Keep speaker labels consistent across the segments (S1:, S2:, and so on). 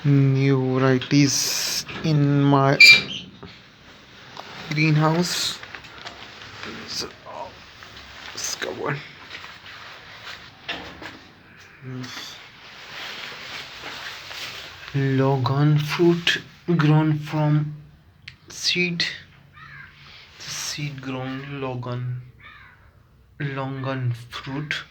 S1: new varieties in my greenhouse. So it's covered. Longan fruit grown from seed. Seed grown longan fruit.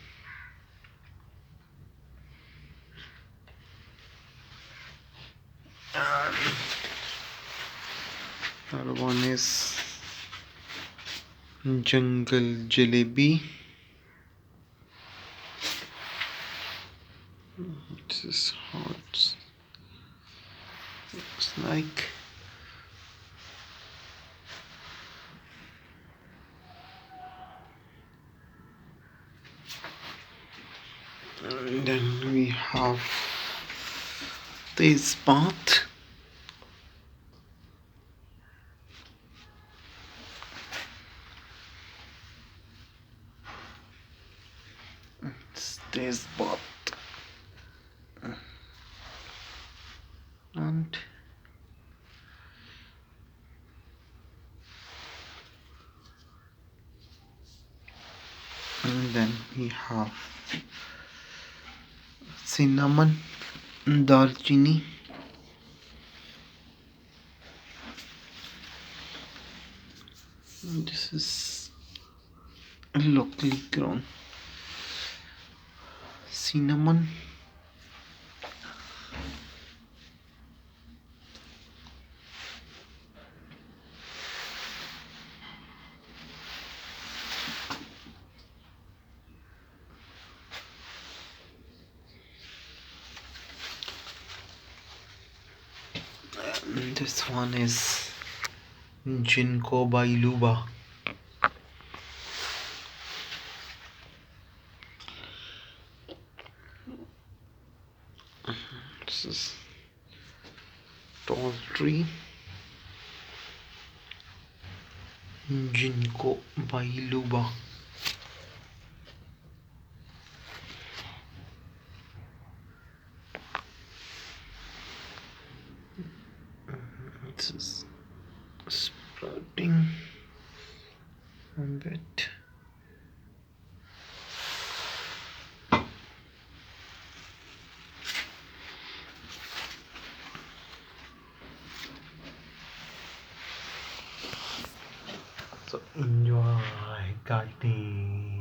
S1: Another one is jungle jaleebi. This is how it looks like. And then we have Taz Paat. It's Taz Paat. And then we have cinnamon, Darchini. This is locally grown cinnamon. And this one is Ginkgo biloba. This is tall tree. Ginkgo biloba. This is sprouting a bit. So enjoy gardening.